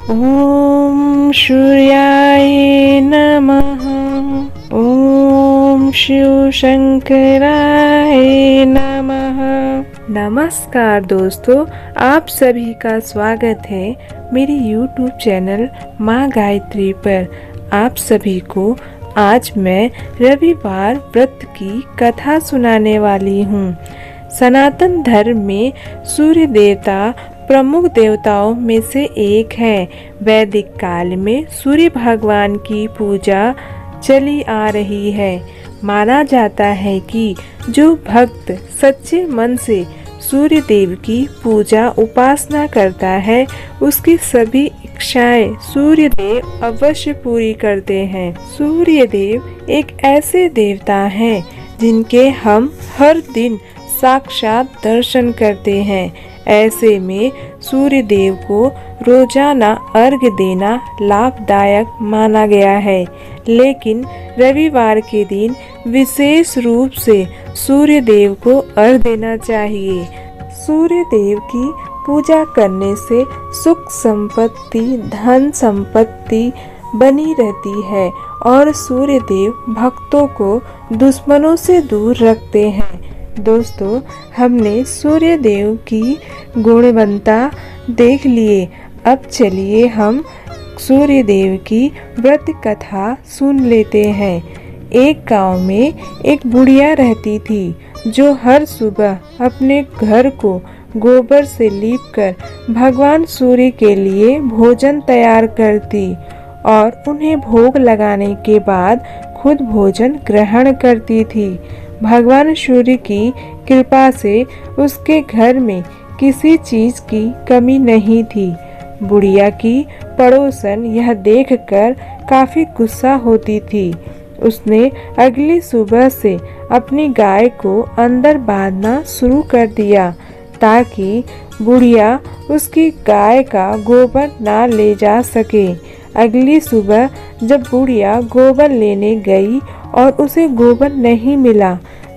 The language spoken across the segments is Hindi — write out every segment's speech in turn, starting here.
ओम सूर्याय नमः। ओम शिव शंकराय नमः। नमस्कार दोस्तों, आप सभी का स्वागत है मेरी YouTube चैनल माँ गायत्री पर। आप सभी को आज मैं रविवार व्रत की कथा सुनाने वाली हूँ। सनातन धर्म में सूर्य देवता प्रमुख देवताओं में से एक है। वैदिक काल में सूर्य भगवान की पूजा चली आ रही है। माना जाता है कि जो भक्त सच्चे मन से सूर्य देव की पूजा उपासना करता है, उसकी सभी इच्छाएं सूर्य देव अवश्य पूरी करते हैं। सूर्य देव एक ऐसे देवता हैं जिनके हम हर दिन साक्षात दर्शन करते हैं। ऐसे में सूर्य देव को रोजाना अर्घ्य देना लाभदायक माना गया है, लेकिन रविवार के दिन विशेष रूप से सूर्य देव को अर्घ्य देना चाहिए। सूर्य देव की पूजा करने से सुख संपत्ति, धन संपत्ति बनी रहती है और सूर्य देव भक्तों को दुश्मनों से दूर रखते हैं। दोस्तों, हमने सूर्य देव की गुणवत्ता देख लिए। अब चलिए हम सूर्य देव की व्रत कथा सुन लेते हैं। एक गांव में एक बुढ़िया रहती थी जो हर सुबह अपने घर को गोबर से लीपकर भगवान सूर्य के लिए भोजन तैयार करती और उन्हें भोग लगाने के बाद खुद भोजन ग्रहण करती थी। भगवान सूर्य की कृपा से उसके घर में किसी चीज की कमी नहीं थी। बुढ़िया की पड़ोसन यह देखकर काफी गुस्सा होती थी। उसने अगली सुबह से अपनी गाय को अंदर बांधना शुरू कर दिया ताकि बुढ़िया उसकी गाय का गोबर ना ले जा सके। अगली सुबह जब बुढ़िया गोबर लेने गई और उसे गोबर नहीं मिला,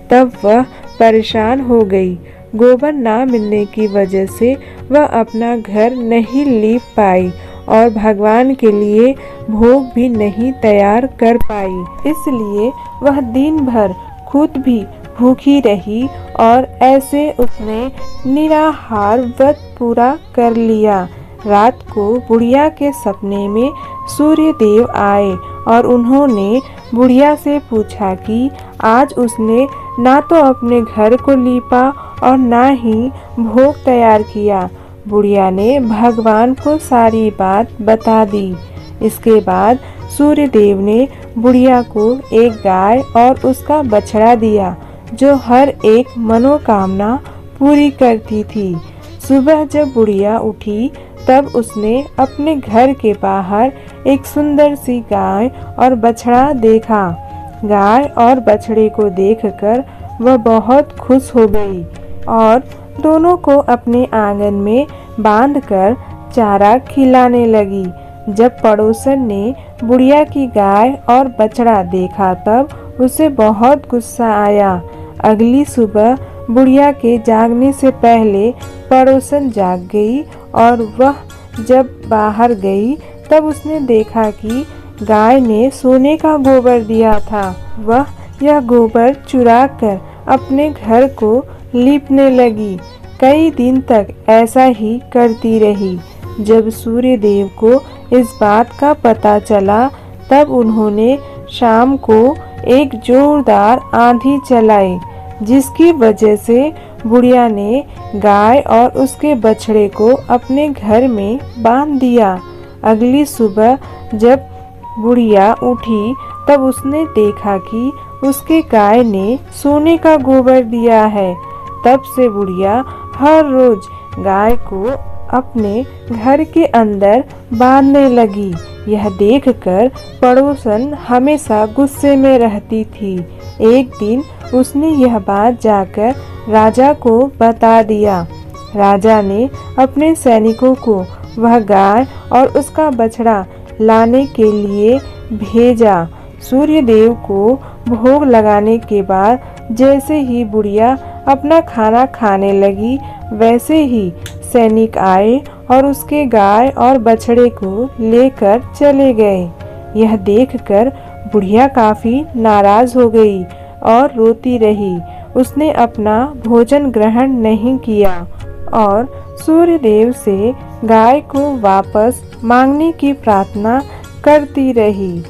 तब वह परेशान हो गई। गोबर ना मिलने की वजह से वह अपना घर नहीं लीप पाई और भगवान के लिए भोग भी नहीं तैयार कर पाई। इसलिए वह दिन भर खुद भी भूखी रही और ऐसे उसने निराहार व्रत पूरा कर लिया। रात को बुढ़िया के सपने में सूर्य देव आए और उन्होंने बुढ़िया से पूछा कि आज उसने ना तो अपने घर को लीपा और ना ही भोग तैयार किया। बुढ़िया ने भगवान को सारी बात बता दी। इसके बाद सूर्य देव ने बुढ़िया को एक गाय और उसका बछड़ा दिया जो हर एक मनोकामना पूरी करती थी। सुबह जब बुढ़िया उठी तब उसने अपने घर के बाहर एक सुंदर सी गाय और बछड़ा देखा। गाय और बछड़े को देखकर वह बहुत खुश हो गई और दोनों को अपने आंगन में बांधकर चारा खिलाने लगी। जब पड़ोसन ने बुढ़िया की गाय और बछड़ा देखा तब उसे बहुत गुस्सा आया। अगली सुबह बुढ़िया के जागने से पहले पड़ोसन जाग गई और वह जब बाहर गई तब उसने देखा कि गाय ने सोने का गोबर दिया था। वह यह गोबर चुराकर अपने घर को लीपने लगी। कई दिन तक ऐसा ही करती रही। जब सूर्य देव को इस बात का पता चला तब उन्होंने शाम को एक जोरदार आंधी चलाई, जिसकी वजह से बुढ़िया ने गाय और उसके बछड़े को अपने घर में बांध दिया। अगली सुबह जब बुढ़िया उठी तब उसने देखा कि उसके गाय ने सोने का गोबर दिया है। तब से बुढ़िया हर रोज गाय को अपने घर के अंदर बांधने लगी। यह देखकर पड़ोसन हमेशा गुस्से में रहती थी। एक दिन उसने यह बात जाकर राजा को बता दिया। राजा ने अपने सैनिकों को वह गाय और उसका बछड़ा लाने के लिए भेजा। सूर्य देव को भोग लगाने के बाद जैसे ही बुढ़िया अपना खाना खाने लगी, वैसे ही सैनिक आए और उसके गाय और बछड़े को लेकर चले गए। यह देखकर बुढ़िया काफी नाराज हो गई और रोती रही। उसने अपना भोजन ग्रहण नहीं किया और सूर्यदेव से गाय को वापस मांगने की प्रार्थना करती रही।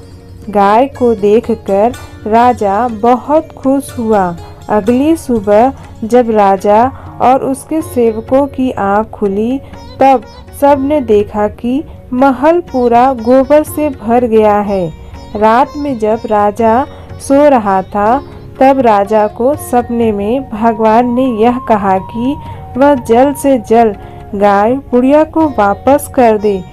गाय को देखकर राजा बहुत खुश हुआ। अगली सुबह जब राजा और उसके सेवकों की आँख खुली तब सबने देखा कि महल पूरा गोबर से भर गया है। रात में जब राजा सो रहा था तब राजा को सपने में भगवान ने यह कहा कि वह जल्द से जल्द गाय बुढ़िया को वापस कर दे।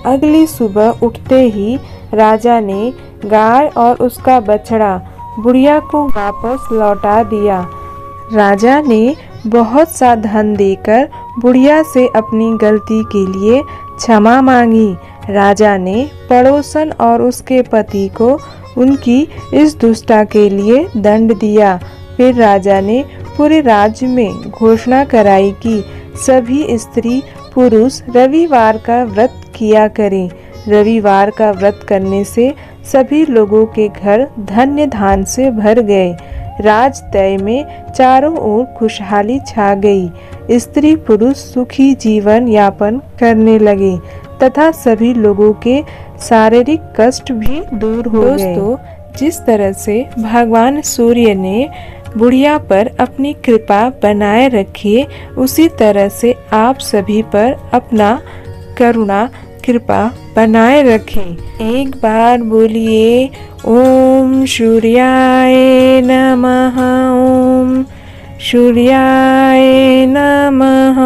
अगली सुबह उठते ही राजा ने गाय और उसका बछड़ा बुढ़िया को वापस लौटा दिया। राजा ने बहुत सा धन देकर बुढ़िया से अपनी गलती के लिए क्षमा मांगी। राजा ने पड़ोसन और उसके पति को उनकी इस दुष्टता के लिए दंड दिया। फिर राजा ने पूरे राज्य में घोषणा कराई कि सभी स्त्री पुरुष रविवार का व्रत किया करें। रविवार का व्रत करने से सभी लोगों के घर धन्य धान से भर गए। राजतय में चारों ओर खुशहाली छा गई। स्त्री पुरुष सुखी जीवन यापन करने लगे तथा सभी लोगों के शारीरिक कष्ट भी दूर हो गए। दोस्तों, जिस तरह से भगवान सूर्य ने बुढ़िया पर अपनी कृपा बनाए रखी, उसी तरह से आप सभी पर अपना करुणा कृपा बनाए रखें। एक बार बोलिए ओम सूर्याय नमः, ओम सूर्याय नमः।